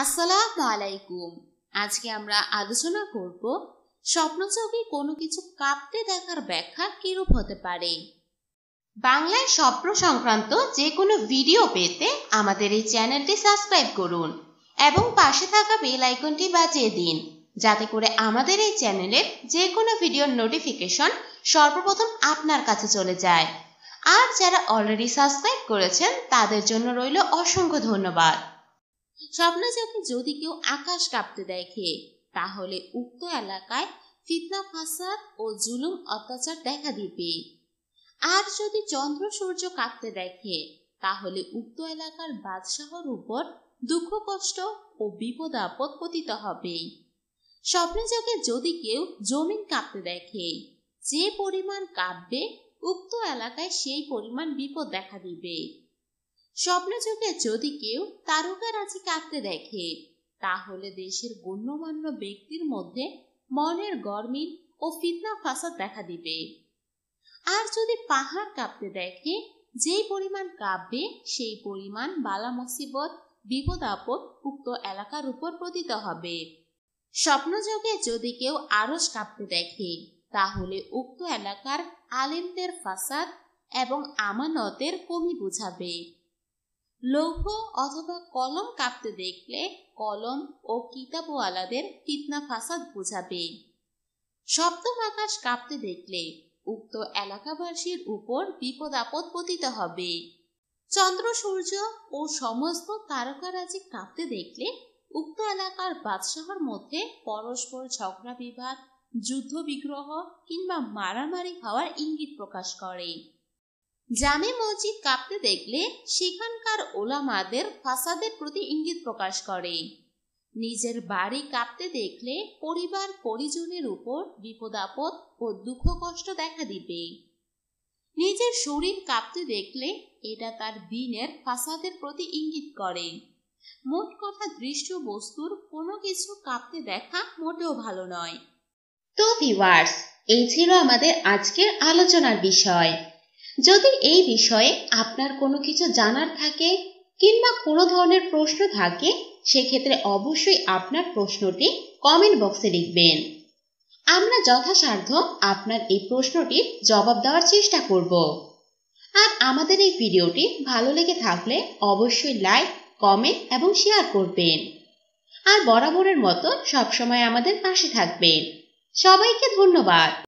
আসসালামু আলাইকুম। আজকে আমরা আলোচনা করব স্বপ্নযোগে কোনো কিছু কাঁপতে দেখার ব্যাখ্যা কিরূপ হতে পারে। বাংলায় স্বপ্ন সংক্রান্ত যে কোনো ভিডিও পেতে আমাদের এই চ্যানেলটি সাবস্ক্রাইব করুন এবং পাশে থাকা বেল আইকনটি বাজিয়ে দিন, যাতে করে আমাদের এই চ্যানেলের যে কোনো ভিডিওর নোটিফিকেশন সর্বপ্রথম আপনার কাছে চলে যায়। আর যারা অলরেডি সাবস্ক্রাইব করেছেন তাদের জন্য রইল অসংখ্য ধন্যবাদ। স্বপ্নযোগে যদি কেউ আকাশ কাঁপতে দেখে, তাহলে উক্ত এলাকায় ফিতনা ফাসাদ ও জুলুম অত্যাচার দেখা দিবে। আর যদি চন্দ্র সূর্য কাঁপতে দেখে, তাহলে উক্ত এলাকার বাদশাহর উপর দুঃখ কষ্ট ও বিপদ আপদ পতিত হবে। স্বপ্নযোগে যদি কেউ জমিন কাঁপতে দেখে, যে পরিমাণ কাঁপবে উক্ত এলাকায় সেই পরিমাণ বিপদ দেখা দিবে। স্বপ্নযোগে যদি কেউ তারকারাজি কাঁপতে দেখে, তাহলে দেশের গণ্যমান্য ব্যক্তির মধ্যে মনের গরমিল ও ফিতনা ফাসাদ দেখা দিবে। আর যদি পাহাড় কাঁপতে দেখে, যেই পরিমাণ কাঁপবে সেই পরিমাণ বালা মুসিবত বিপদ আপদ উক্ত এলাকার উপর পতিত হবে। স্বপ্নযোগে যদি কেউ আরশ কাঁপতে দেখে, তাহলে উক্ত এলাকার আলেমদের ফাসাদ এবং আমানতের কমি বুঝাবে। লৌহ অথবা কলম কাঁপতে দেখলে কলম ও কিতাবওয়ালাদের ফিতনা ফাসাদ বুঝাবে। সপ্তম আকাশ কাঁপতে দেখলে উক্ত এলাকাবাসীর উপর বিপদ আপদ পতিত হবে। চন্দ্র সূর্য ও সমস্ত তারকারাজি কাঁপতে দেখলে উক্ত এলাকার বাদশাহর মধ্যে পরস্পর ঝগড়া বিবাদ, যুদ্ধ বিগ্রহ কিংবা মারামারি হওয়ার ইঙ্গিত প্রকাশ করে। জামে মসজিদ কাঁপতে দেখলে সেখানকার ওলামাদের ফাসাদের প্রতি ইঙ্গিত প্রকাশ করে। নিজের বাড়ি কাঁপতে দেখলে পরিবার পরিজনের উপর বিপদ আপদ ও দুঃখ কষ্ট দেখা দিবে। নিজের শরীর কাঁপতে দেখলে এটা তার দিনের ফাসাদের প্রতি ইঙ্গিত করে। মোট কথা, দৃশ্য বস্তুর কোনো কিছু কাঁপতে দেখা মোটেও ভালো নয়। তো ভিউয়ার্স, এই ছিল আমাদের আজকের আলোচনার বিষয়। যদি এই বিষয়ে আপনার কোনো কিছু জানার থাকে কিংবা কোনো ধরনের প্রশ্ন থাকে, সেক্ষেত্রে অবশ্যই আপনার প্রশ্নটি কমেন্ট বক্সে লিখবেন। আমরা যথাসাধ্য আপনার এই প্রশ্নটির জবাব দেওয়ার চেষ্টা করব। আর আমাদের এই ভিডিওটি ভালো লেগে থাকলে অবশ্যই লাইক, কমেন্ট এবং শেয়ার করবেন। আর বরাবরের মতো সবসময় আমাদের পাশে থাকবেন। সবাইকে ধন্যবাদ।